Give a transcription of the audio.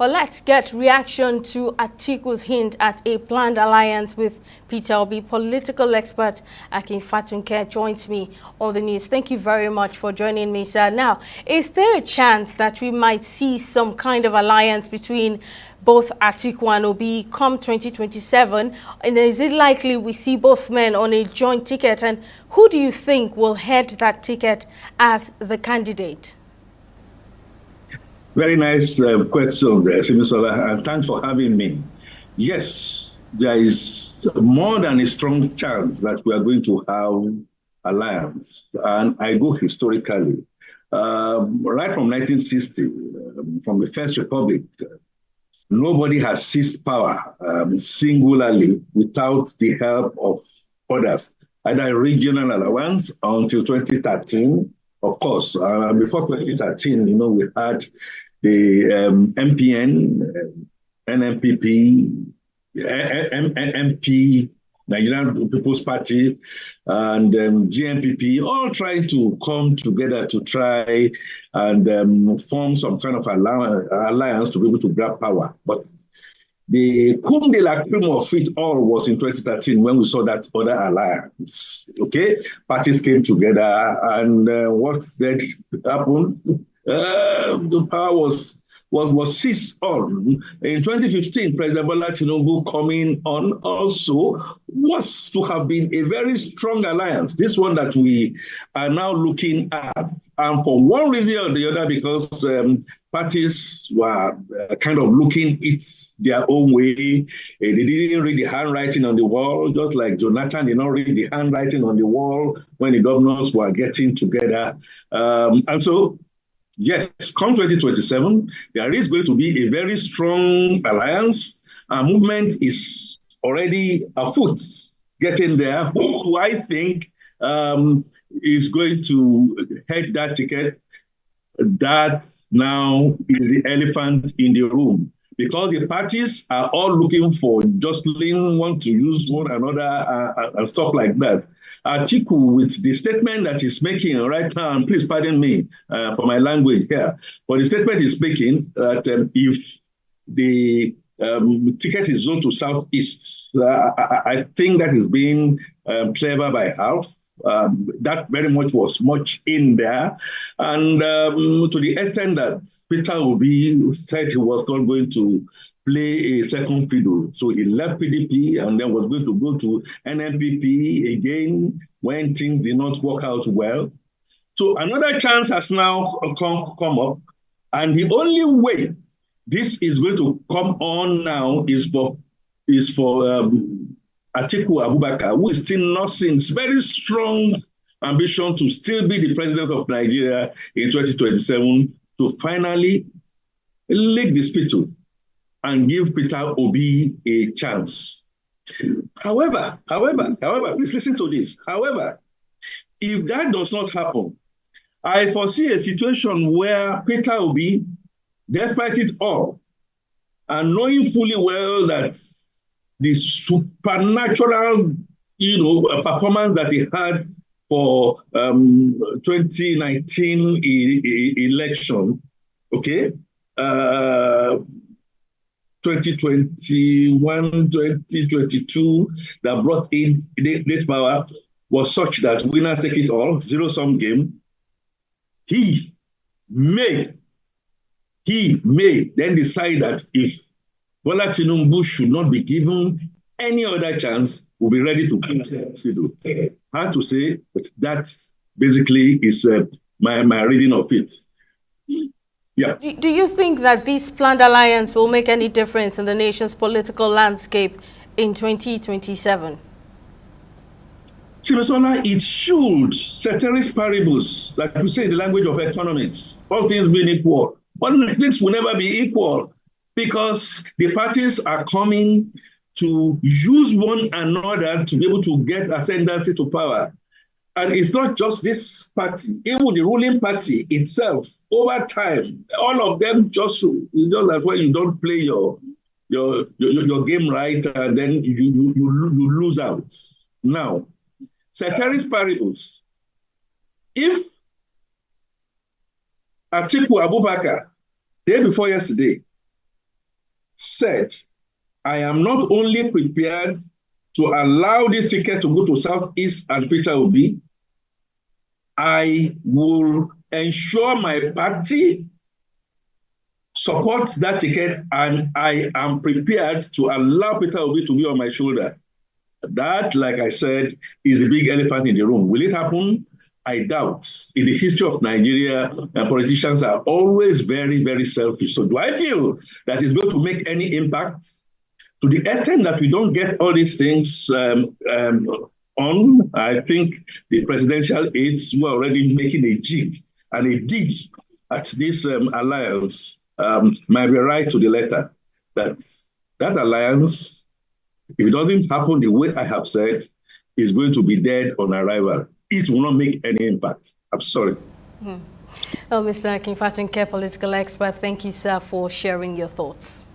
Well, let's get reaction to Atiku's hint at a planned alliance with Peter Obi. Political expert Akin Fatunke joins me on the news. Thank you very much for joining me, sir. Now, is there a chance that we might see some kind of alliance between both Atiku and Obi come 2027? And is it likely we see both men on a joint ticket? And who do you think will head that ticket as the candidate? Very nice question there, Simisola, and thanks for having me. Yes, there is more than a strong chance that we are going to have alliance, and I go historically. Right from 1960, from the First Republic, nobody has seized power singularly without the help of others, either a regional alliance until 2013. Of course, before 2013, we had the MPN, NMPP, MP, Nigerian People's Party, and GNPP, all trying to come together to try and form some kind of alliance to be able to grab power. But the cum de la creme of it all was in 2013 when we saw that other alliance. Okay, parties came together, and what then happened? The power was seized on. In 2015, President Bola Tinubu coming on also was to have been a very strong alliance. This one that we are now looking at, and for one reason or the other, because parties were kind of looking it their own way. They didn't read the handwriting on the wall, just like Jonathan did not read the handwriting on the wall when the governors were getting together. And so, yes, come 2027, there is going to be a very strong alliance. Our movement is already afoot, getting there. Who do I think is going to head that ticket? That now is the elephant in the room, because the parties are all looking for jostling, want to use one another and stuff like that. Atiku, with the statement that he's making right now, and please pardon me for my language here, but the statement he's making that if the ticket is zoned to Southeast, I think that is being clever by half. That very much was much in there. And to the extent that Peter Obi said he was not going to play a second fiddle. So he left PDP and then was going to go to NMPP again when things did not work out well. So another chance has now come up. And the only way this is going to come on now is for Atiku Abubakar, who is still nursing very strong ambition to still be the president of Nigeria in 2027, to finally lick the spittle and give Peter Obi a chance. However, please listen to this. However, if that does not happen, I foresee a situation where Peter Obi, despite it all, and knowing fully well that the supernatural, performance that he had for 2019 election, okay, 2021, 2022, that brought in this power was such that winners take it all, zero-sum game. He may then decide that if Bola Tinubu should not be given any other chance, we'll be ready to consider. Hard to say, but that basically is my reading of it. Yeah. Do you think that this planned alliance will make any difference in the nation's political landscape in 2027? Simisola, it should. Ceteris paribus, like we say in the language of economics, all things being equal. But things will never be equal, because the parties are coming to use one another to be able to get ascendancy to power. And it's not just this party, even the ruling party itself, over time, all of them just like when you don't play your game right, and then you lose out. Now, ceteris paribus, if Atiku Abubakar, day before yesterday, said, I am not only prepared to allow this ticket to go to Southeast and Peter Obi, I will ensure my party supports that ticket, and I am prepared to allow Peter Obi to be on my shoulder. That, like I said, is a big elephant in the room. Will it happen? I doubt. In the history of Nigeria, politicians are always very, very selfish. So do I feel that it's going to make any impact? To the extent that we don't get all these things on, I think the presidential aides were already making a jig and a dig at this alliance might be right to the letter. That alliance, if it doesn't happen the way I have said, is going to be dead on arrival. It will not make any impact. I'm sorry. Well, Mr. Fatunke, political expert, thank you, sir, for sharing your thoughts.